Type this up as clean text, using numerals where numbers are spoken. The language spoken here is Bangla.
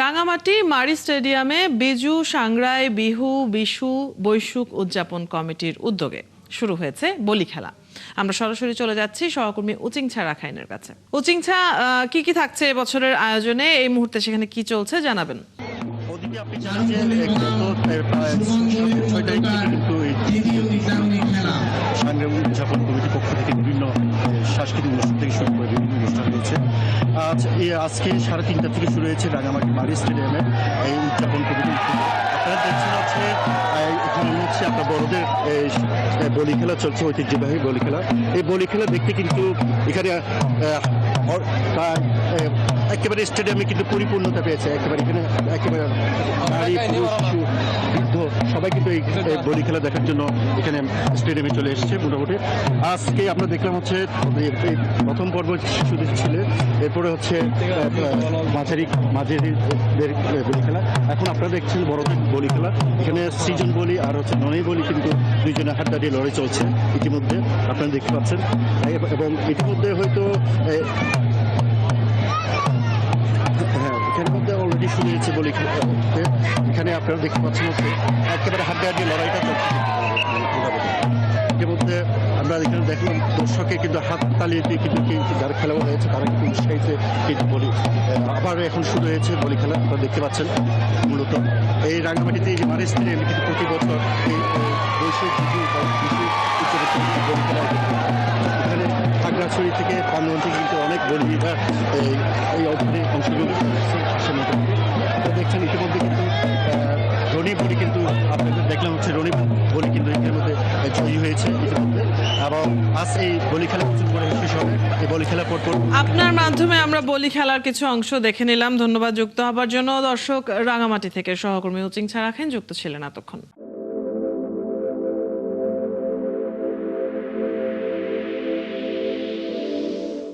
রাঙামাটি মারি স্টেডিয়ামে বিজু সাংগ্রাই বিহু বিশু বৈশুক উদযাপন কমিটির উদ্যোগে শুরু হয়েছে বলি খেলা। আমরা সরাসরি চলে যাচ্ছি সহকর্মী উচিংছা রাখাইনের কাছে। উচিংছা, কি কি থাকছে এবছরের আয়োজনে, এই মুহূর্তে সেখানে কি চলছে জানাবেন। আপনি জানেন যে প্রায় 6 তারিখ থেকে কিন্তু সংগ্রাম উদযাপন কমিটির পক্ষ থেকে বিভিন্ন সাংস্কৃতিক অনুষ্ঠান থেকে শুরু করে বিভিন্ন অনুষ্ঠান হয়েছে। আজকে 3:30 থেকে শুরু হয়েছে রাঙামাটি মারি স্টেডিয়ামে এই উদযাপন কমিটি। আপনারা দেখছেন এখানে হচ্ছে আপনার বড়দের বলি খেলা চলছে, ঐতিহ্যবাহী বলি খেলা। এই বলি খেলা দেখতে কিন্তু এখানে প্রায় একেবারে স্টেডিয়ামে কিন্তু পরিপূর্ণতা পেয়েছে। একেবারে নারী পুরুষ শিশু বৃদ্ধ সবাই কিন্তু এই বলি খেলা দেখার জন্য এখানে স্টেডিয়ামে চলে এসেছে। মোটামুটি আজকে আমরা দেখলাম হচ্ছে প্রথম পর্ব শিশুদের ছিল, এরপরে হচ্ছে মাঝারিদের বলি খেলা। এখন আপনারা দেখছেন বড়দের বলি খেলা। এখানে সৃজন বলি আর হচ্ছে ননি বলি কিন্তু দুইজনে হাড্ডাহাড্ডি লড়াই চলছে ইতিমধ্যে আপনারা দেখতে পাচ্ছেন। এবং ইতিমধ্যে হয়তো এখানের মধ্যে অলরেডি শুরু হয়েছে বলি এখানে আপনারা দেখতে পাচ্ছেন হচ্ছে একেবারে হাড্ডাহাড্ডি লড়াইটা চলছে। ইতিমধ্যে আমরা এখানে দেখলাম দর্শকে কিন্তু হাত তালিয়ে দিয়ে কিন্তু যারা খেলোয়াড় হয়েছে তারা কিন্তু উৎসাহিত কিন্তু বলি আবার এখন শুরু হয়েছে বলি খেলা। আপনারা দেখতে পাচ্ছেন মূলত এই রাঙামাটিতে এই যে মারি স্টেডিয়ামে কিন্তু প্রতি বছর এই বৈশ্বিক বলি খেলা এখানে খাগড়াছড়ি থেকে পান্ডবন থেকে কিন্তু অনেক বলিরা এই অবস্থানে অংশগ্রহণ করছে। আপনারা দেখছেন ইতিমধ্যে কিন্তু রনি বলি কিন্তু আপনাদের দেখলাম হচ্ছে রনি বলি কিন্তু এর মধ্যে জয়ী হয়েছে ইতিমধ্যে। এবং আজ এই বলি খেলা প্রচুর করে শেষ হবে। এই বলি খেলা পর আপনার মাধ্যমে আমরা বলি খেলার কিছু অংশ দেখে নিলাম। ধন্যবাদ যুক্ত হবার জন্য। দর্শক, রাঙামাটি থেকে সহকর্মী উচিংছা রাখেন যুক্ত ছিলেন এতক্ষণ।